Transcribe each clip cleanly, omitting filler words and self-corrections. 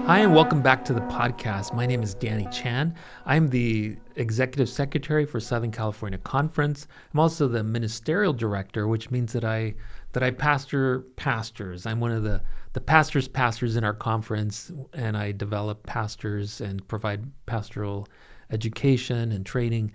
Hi, and welcome back to the podcast. My name is Danny Chan. I'm the Executive Secretary for Southern California Conference. I'm also the Ministerial Director, which means that I pastor pastors. I'm one of the pastors in our conference, and I develop pastors and provide pastoral education and training.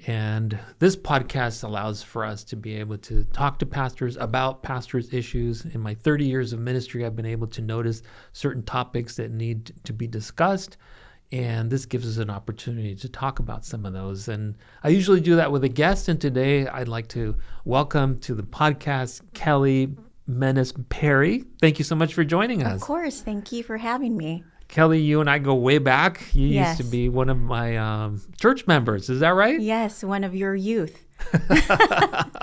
And this podcast allows for us to be able to talk to pastors about pastors' issues. In my 30 years of ministry, I've been able to notice certain topics that need to be discussed. And this gives us an opportunity to talk about some of those. And I usually do that with a guest. And today I'd like to welcome to the podcast, Kelly Menes Parry. Thank you so much for joining us. Of course. Thank you for having me. Kelly, you and I go way back. You Yes. used to be one of my church members. Is that right? Yes, one of your youth.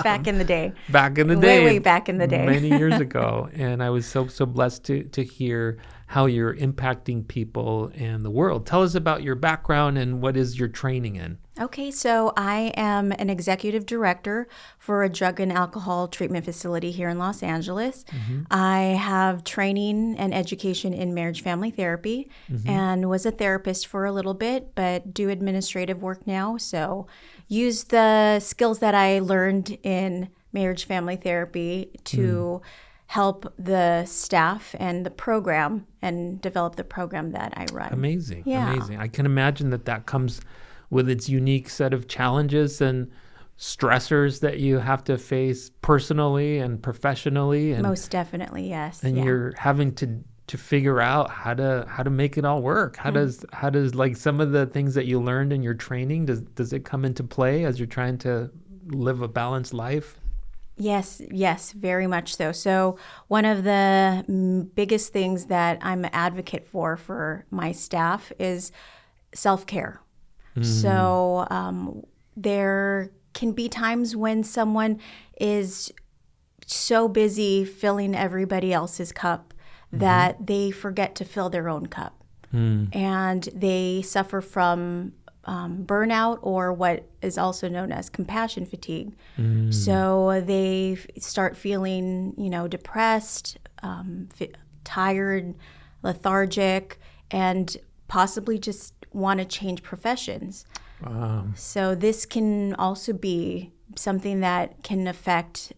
Back in the day. Back in the day. Way back in the day. Many years ago. And I was so blessed to hear how you're impacting people and the world. Tell us about your background and what is your training in. Okay, so I am an executive director for a drug and alcohol treatment facility here in Los Angeles. I have training and education in marriage family therapy and was a therapist for a little bit, but do administrative work now. So use the skills that I learned in marriage family therapy to help the staff and the program and develop the program that I run. Amazing. Yeah. Amazing. I can imagine that comes with its unique set of challenges and stressors that you have to face personally and professionally. And, Most definitely, yes. and yeah. you're having to figure out how to make it all work. How does like some of the things that you learned in your training, does it come into play as you're trying to live a balanced life? Yes, very much so. So one of the biggest things that I'm an advocate for my staff is self-care. So there can be times when someone is so busy filling everybody else's cup that they forget to fill their own cup. And they suffer from burnout, or what is also known as compassion fatigue. So they start feeling, depressed, tired, lethargic, and possibly just want to change professions. So this can also be something that can affect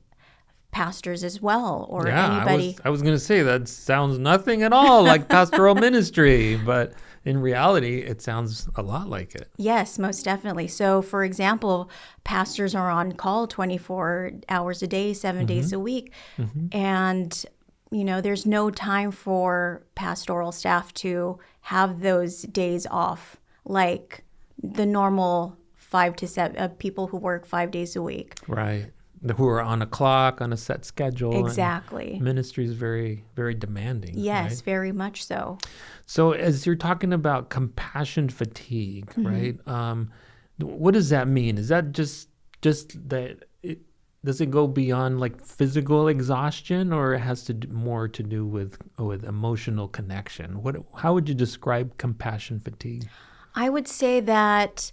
pastors as well, or anybody. I was going to say that sounds nothing at all like pastoral ministry, but in reality, it sounds a lot like it. Yes, most definitely. So, for example, pastors are on call 24 hours a day, 7 days a week. And, there's no time for pastoral staff to have those days off like the normal 5 to 7 people who work 5 days a week. Right. Who are on a clock, on a set schedule. Exactly. Ministry is very, very demanding. Yes, right? very much so. So as you're talking about compassion fatigue, right? What does that mean? Is that just that does it go beyond like physical exhaustion, or it has more to do with emotional connection? How would you describe compassion fatigue? I would say that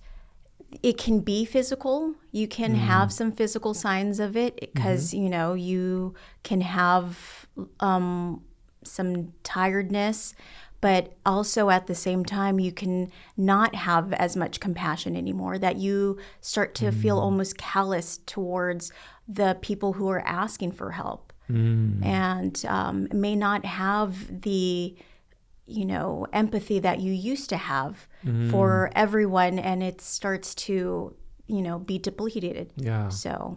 it can be physical. You can have some physical signs of it because, you can have some tiredness, but also at the same time, you can not have as much compassion anymore, that you start to feel almost callous towards the people who are asking for help and may not have the empathy that you used to have for everyone, and it starts to, be depleted. Yeah. So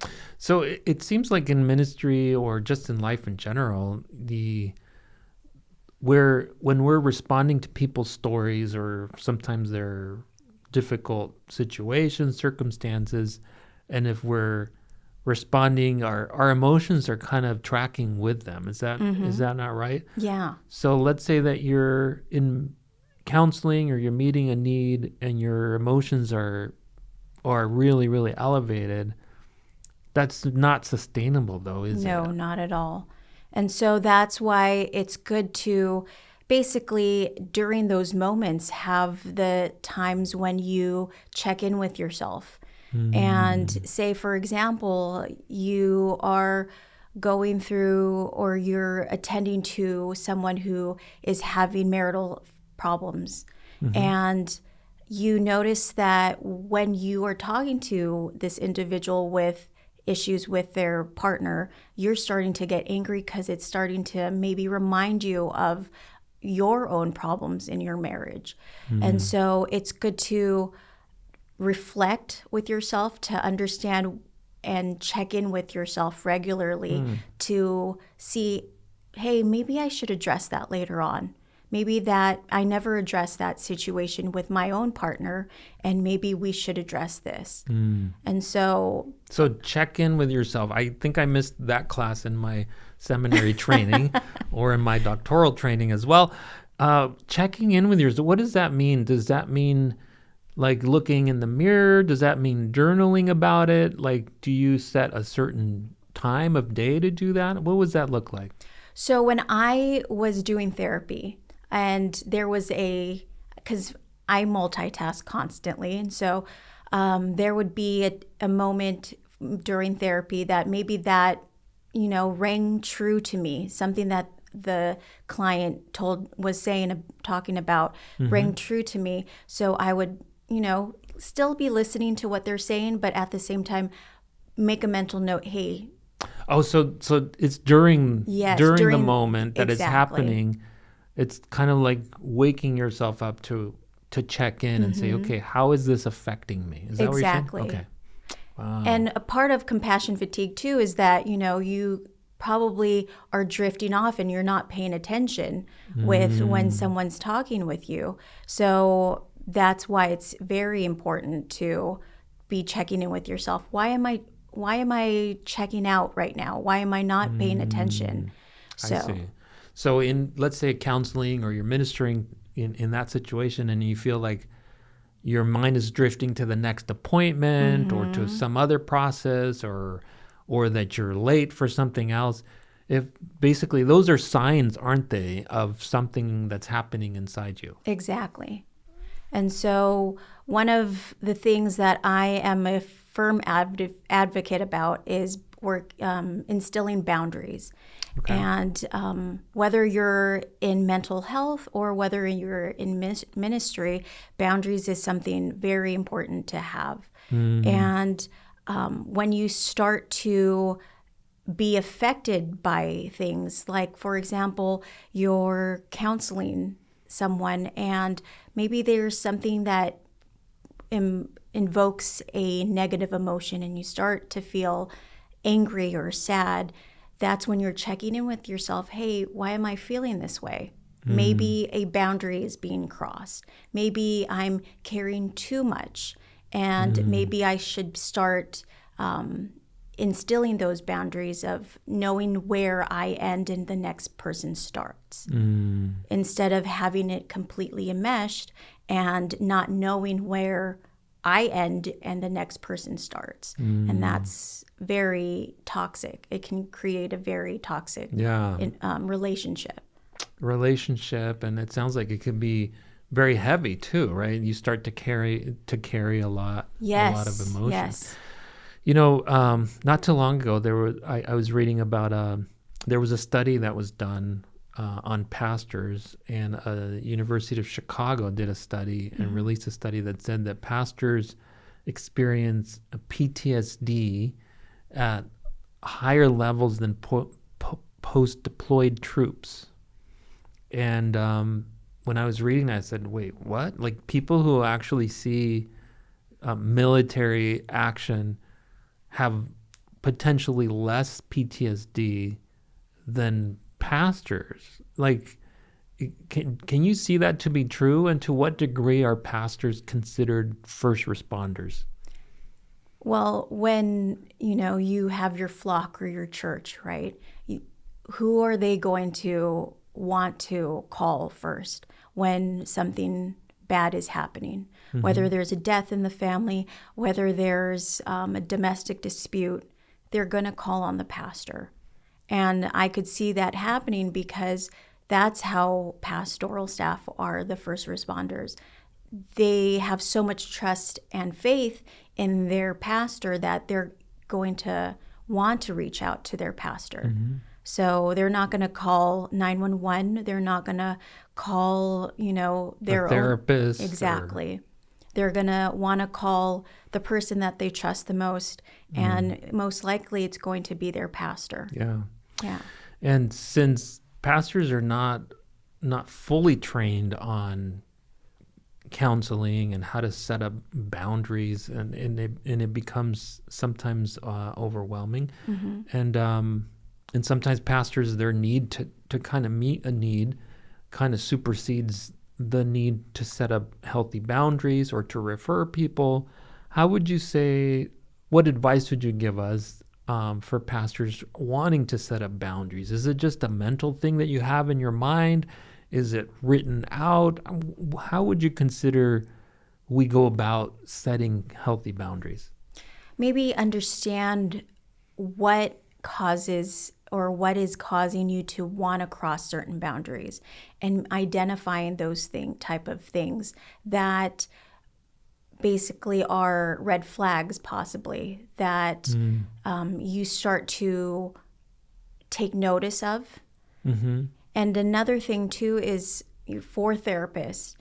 it seems like in ministry or just in life in general, when we're responding to people's stories, or sometimes their difficult situations, circumstances, and if we're responding, our emotions are kind of tracking with them. Is that not right? yeah. So let's say that you're in counseling or you're meeting a need and your emotions are really, really elevated. That's not sustainable though, is it? No, not at all. And so that's why it's good to basically during those moments have the times when you check in with yourself and say, for example, you are going through or you're attending to someone who is having marital problems. And you notice that when you are talking to this individual with issues with their partner, you're starting to get angry because it's starting to maybe remind you of your own problems in your marriage. And so it's good to reflect with yourself, to understand and check in with yourself regularly to see, hey, maybe I should address that later on. Maybe that I never addressed that situation with my own partner, and maybe we should address this. And so check in with yourself. I think I missed that class in my seminary training or in my doctoral training as well. Checking in with yourself, what does that mean? Does that mean like looking in the mirror? Does that mean journaling about it? Like, do you set a certain time of day to do that? What does that look like? So when I was doing therapy, and there was because I multitask constantly, and so there would be a moment during therapy that maybe that, rang true to me, something that the client was talking about rang true to me. So I would, still be listening to what they're saying, but at the same time, make a mental note, hey. Oh, so it's during the moment that it's happening. It's kind of like waking yourself up to check in and say, okay, how is this affecting me? Is that exactly what you're saying? Okay. Wow. And a part of compassion fatigue too is that, you probably are drifting off and you're not paying attention with when someone's talking with you. So that's why it's very important to be checking in with yourself. Why am I checking out right now? Why am I not paying attention? I see. So in, let's say, counseling, or you're ministering in that situation, and you feel like your mind is drifting to the next appointment or to some other process, or that you're late for something else, if basically those are signs, aren't they, of something that's happening inside you? Exactly. And so one of the things that I am a firm advocate about is instilling boundaries. Okay. And whether you're in mental health or whether you're in ministry, boundaries is something very important to have. And when you start to be affected by things, like, for example, you're counseling someone and maybe there's something that invokes a negative emotion and you start to feel angry or sad, that's when you're checking in with yourself. Hey, why am I feeling this way? Maybe a boundary is being crossed. Maybe I'm carrying too much, and maybe I should start instilling those boundaries of knowing where I end and the next person starts, instead of having it completely enmeshed and not knowing where I end and the next person starts. And that's very toxic. It can create a very toxic relationship. And it sounds like it could be very heavy too, right? You start to carry a lot of emotions. Yes. Not too long ago, I was reading about there was a study that was done on pastors, and University of Chicago did a study and released a study that said that pastors experience a PTSD at higher levels than post-deployed troops. And when I was reading that, I said, wait, what? Like, people who actually see military action have potentially less PTSD than pastors. Like, can you see that to be true? And to what degree are pastors considered first responders? Well, when you have your flock or your church, right? Who are they going to want to call first when something bad is happening? Whether there's a death in the family, whether there's a domestic dispute, they're going to call on the pastor. And I could see that happening because that's how pastoral staff are, the first responders. They have so much trust and faith in their pastor that they're going to want to reach out to their pastor. So they're not going to call 911. They're not going to call, their A therapist. Exactly. They're going to want to call the person that they trust the most. And most likely it's going to be their pastor. Yeah. Yeah. And since pastors are not fully trained on counseling and how to set up boundaries, and it becomes sometimes overwhelming, and sometimes pastors, their need to kind of meet a need kind of supersedes the need to set up healthy boundaries or to refer people. How would you say, what advice would you give us for pastors wanting to set up boundaries? Is it just a mental thing that you have in your mind? Is it written out? How would you consider we go about setting healthy boundaries? Maybe understand what causes or what is causing you to want to cross certain boundaries, and identifying those type of things that basically are red flags, possibly, that you start to take notice of. Mm-hmm. And another thing too is, for therapists,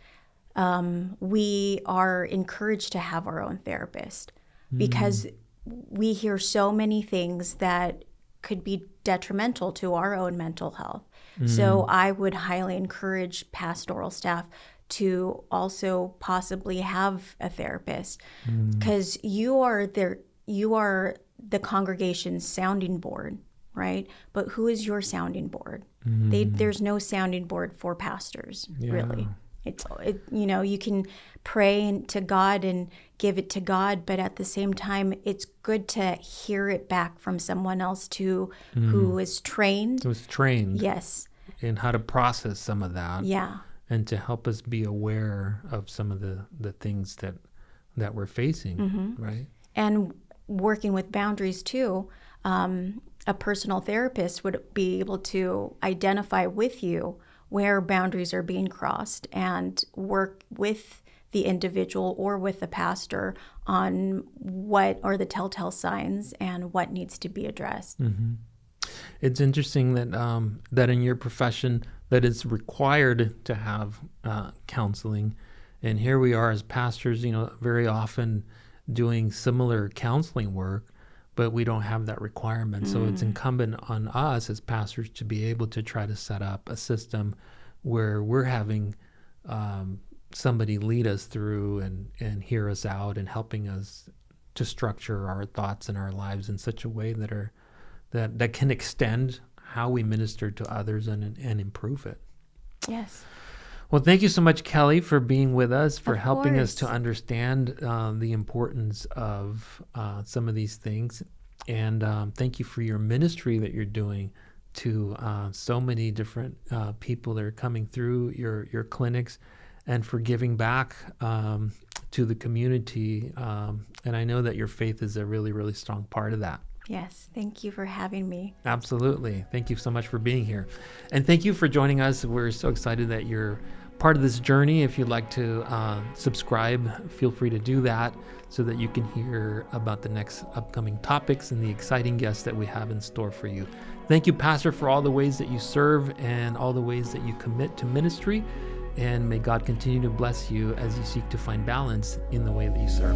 we are encouraged to have our own therapist, because we hear so many things that could be detrimental to our own mental health. So I would highly encourage pastoral staff to also possibly have a therapist, because you are the congregation's sounding board, right? But who is your sounding board? There's no sounding board for pastors, really. You can pray to God and give it to God, but at the same time, it's good to hear it back from someone else too, who is trained. Who's trained. Yes. In how to process some of that. Yeah. And to help us be aware of some of the things that we're facing, right? And working with boundaries too, a personal therapist would be able to identify with you where boundaries are being crossed and work with the individual or with the pastor on what are the telltale signs and what needs to be addressed. It's interesting that in your profession that it's required to have counseling, and here we are as pastors, very often doing similar counseling work, but we don't have that requirement. So it's incumbent on us as pastors to be able to try to set up a system where we're having somebody lead us through and hear us out and helping us to structure our thoughts and our lives in such a way that can extend how we minister to others and improve it. Yes. Well, thank you so much, Kelly, for being with us, for Of helping us course. to understand the importance of some of these things. And thank you for your ministry that you're doing to so many different people that are coming through your clinics, and for giving back to the community. And I know that your faith is a really, really strong part of that. Yes. Thank you for having me. Absolutely. Thank you so much for being here. And thank you for joining us. We're so excited that you're part of this journey. If you'd like to subscribe, feel free to do that so that you can hear about the next upcoming topics and the exciting guests that we have in store for you. Thank you, Pastor, for all the ways that you serve and all the ways that you commit to ministry. And may God continue to bless you as you seek to find balance in the way that you serve.